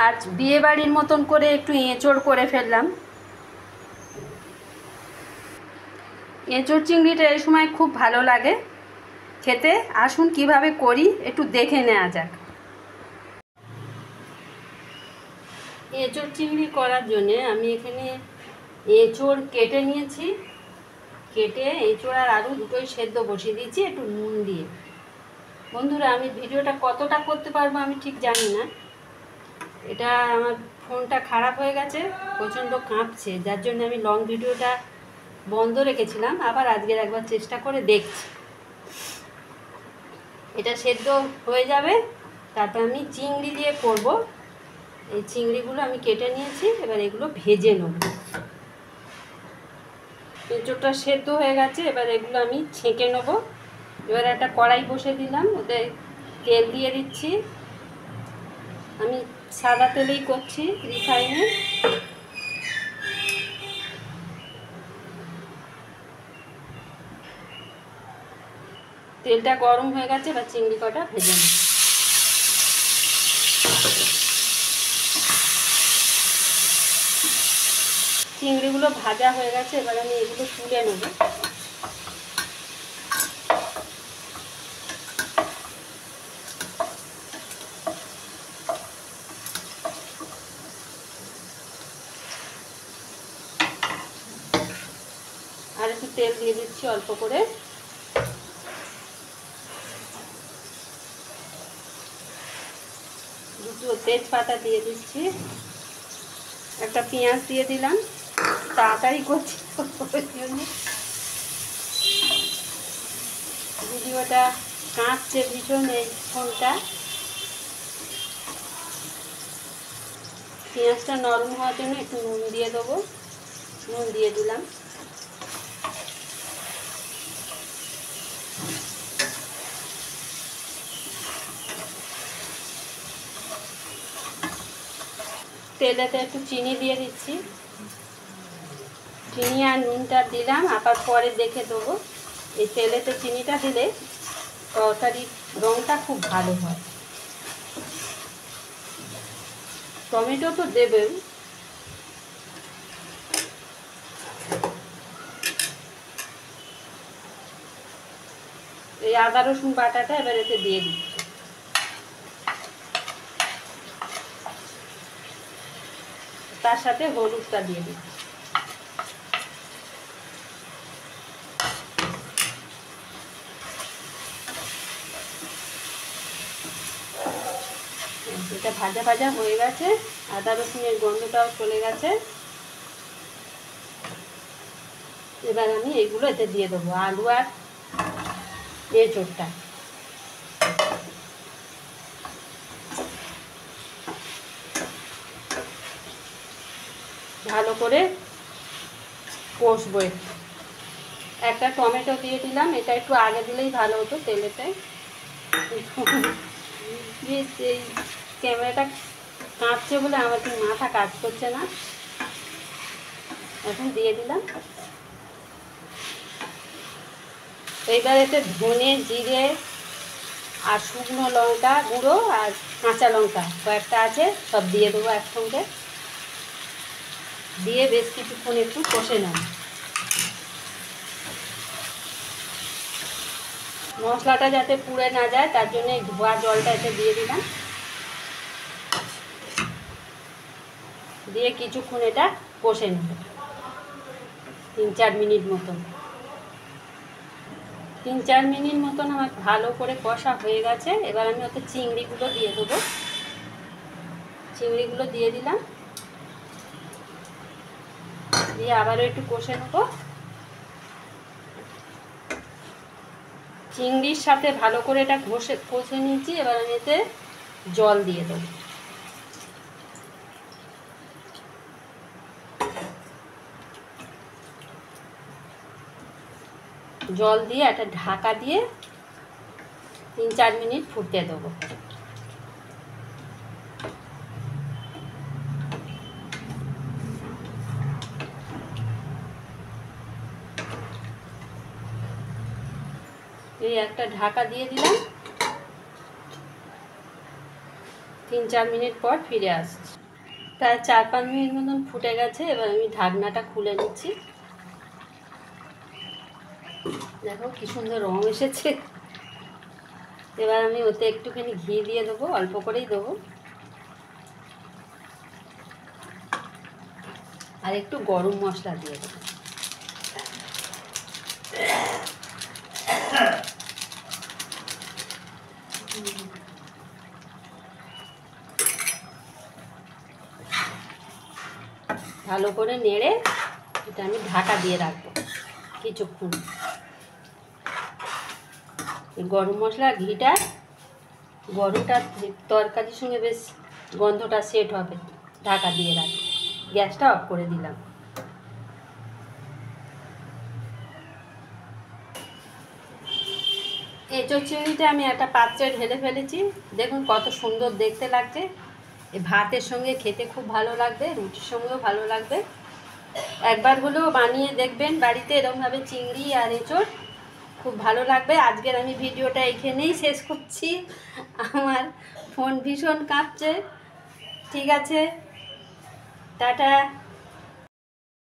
আর বিয়ে বাড়ির মতন করে একটু এঁচোড় করে ফেললাম। এঁচোড় চিংড়িটা এই সময় খুব ভালো লাগে খেতে। আসুন কিভাবে করি একটু দেখে নেওয়া যাক। এঁচোড় চিংড়ি করার জন্যে আমি এখানে এঁচোড় কেটে নিয়েছি। কেটে এঁচোড় আর আলু দুটোই সেদ্ধ বসিয়ে দিয়েছি একটু নুন দিয়ে। বন্ধুরা, আমি ভিডিওটা কতটা করতে পারবো আমি ঠিক জানি না। এটা আমার ফোনটা খারাপ হয়ে গেছে, প্রচণ্ড কাঁপছে, যার জন্য আমি লং ভিডিওটা বন্ধ রেখেছিলাম। আবার আজকের একবার চেষ্টা করে দেখছি। এটা সেদ্ধ হয়ে যাবে, তারপর আমি চিংড়ি দিয়ে করব। এই চিংড়িগুলো আমি কেটে নিয়েছি, এবার এগুলো ভেজে নেব। এঁচোড়টা সেদ্ধ হয়ে গেছে, এবার এগুলো আমি ছেঁকে নেব। এবার একটা কড়াই বসে দিলাম, ওতে তেল দিয়ে দিচ্ছি। আমি সাদা তেলেই করছি, রিফাইনে। তেলটা গরম হয়ে গেছে, এবার চিংড়ি কটা ভেজে নেব। চিংড়িগুলো ভাজা হয়ে গেছে, এবার আমি এগুলো তুলে নেব। আর একটু তেল দিয়ে দিচ্ছি অল্প করে। দুটো তেজপাতা দিয়ে দিচ্ছি, একটা পেঁয়াজ দিয়ে দিলাম। তাড়াতাড়ি করছি ভিডিওটা কাঁপছে ভীষণ এই ফোনটা। পেঁয়াজটা নরম হওয়ার জন্য একটু নুন দিয়ে দেবো। নুন দিয়ে দিলাম। তেলেতে একটু চিনি দিয়ে দিচ্ছি। চিনি আর নুনটা দিলাম, আবার পরে দেখে দেবো। এই তেলেতে চিনিটা দিলে তরকারির রঙটা খুব ভালো হয়। টমেটো তো দেবেন। এই আদা রসুন বাটাটা এবার এতে দিয়ে দিচ্ছি। তার সাথে হলুদটা দিয়ে দিচ্ছি। এটা ভাজা ভাজা হয়ে গেছে, আদা রসুনের গন্ধটাও চলে গেছে। এবার আমি এগুলো এতে দিয়ে দেবো, আলু আর এঁচোড়টা। ভালো করে কষবো। একটা টমেটো দিয়ে দিলাম, এটা একটু আগে দিলেই ভালো হতো তেলেতে। এই ক্যামেরাটা কাঁপছে বলে আমার কি মাথা কাজ করছে না। এখন দিয়ে দিলাম। এইবার এতে ধনে, জিরে আর শুকনো লঙ্কা গুঁড়ো আর কাঁচা লঙ্কা কয়েকটা আছে, সব দিয়ে দেবো একসঙ্গে। দিয়ে বেশ কিছুক্ষণ একটু কষে নেব। মশলাটা যাতে পুড়ে না যায় তার জন্য এই ধোয়া জলটা এতে দিয়ে দিলাম। দিয়ে কিছুক্ষণ এটা কষে নেব, 3-4 মিনিট মতন। 3-4 মিনিট মতন আমার ভালো করে কষা হয়ে গেছে। এবার আমি ওতে চিংড়িগুলো দিয়ে দেবো। চিংড়িগুলো দিয়ে দিলাম, দিয়ে আবারও একটু কষে নেব। চিংড়ির সাথে ভালো করে এটা কষে নিয়েছি। এবার আমি এতে জল দিয়ে দেবো। জল দিয়ে একটা ঢাকা দিয়ে 3-4 মিনিট ফুটতে দেবো। এই একটা ঢাকা দিয়ে দিলাম। 3-4 মিনিট পর ফিরে আসছি। প্রায় 4-5 মিনিট মতন ফুটে গেছে। এবার আমি ঢাকনাটা খুলে নিচ্ছি। দেখো কি সুন্দর রং এসেছে। এবার আমি ওতে একটুখানি ঘি দিয়ে দেবো, অল্প করেই দেবো, আর একটু গরম মশলা দিয়ে দেবো। ভালো করে নেড়ে এটা আমি ঢাকা দিয়ে রাখবো কিছুক্ষণ। গরম মশলা ঘিটা গরমটা তরকারির সঙ্গে বেশ গন্ধটা সেট হবে। ঢাকা দিয়ে রাখবো। গ্যাসটা অফ করে দিলাম। এঁচোড় চিংড়িটা আমি একটা পাত্রে ঢেলে ফেলেছি। দেখুন কত সুন্দর দেখতে লাগছে। এই ভাতের সঙ্গে খেতে খুব ভালো লাগবে, রুটির সঙ্গেও ভালো লাগবে। একবার হলেও বানিয়ে দেখবেন বাড়িতে এরকমভাবে চিংড়ি আর এঁচোড়, খুব ভালো লাগবে। আজকের আমি ভিডিওটা এখানেই শেষ করছি। আমার ফোন ভীষণ কাঁপছে। ঠিক আছে, টাটা।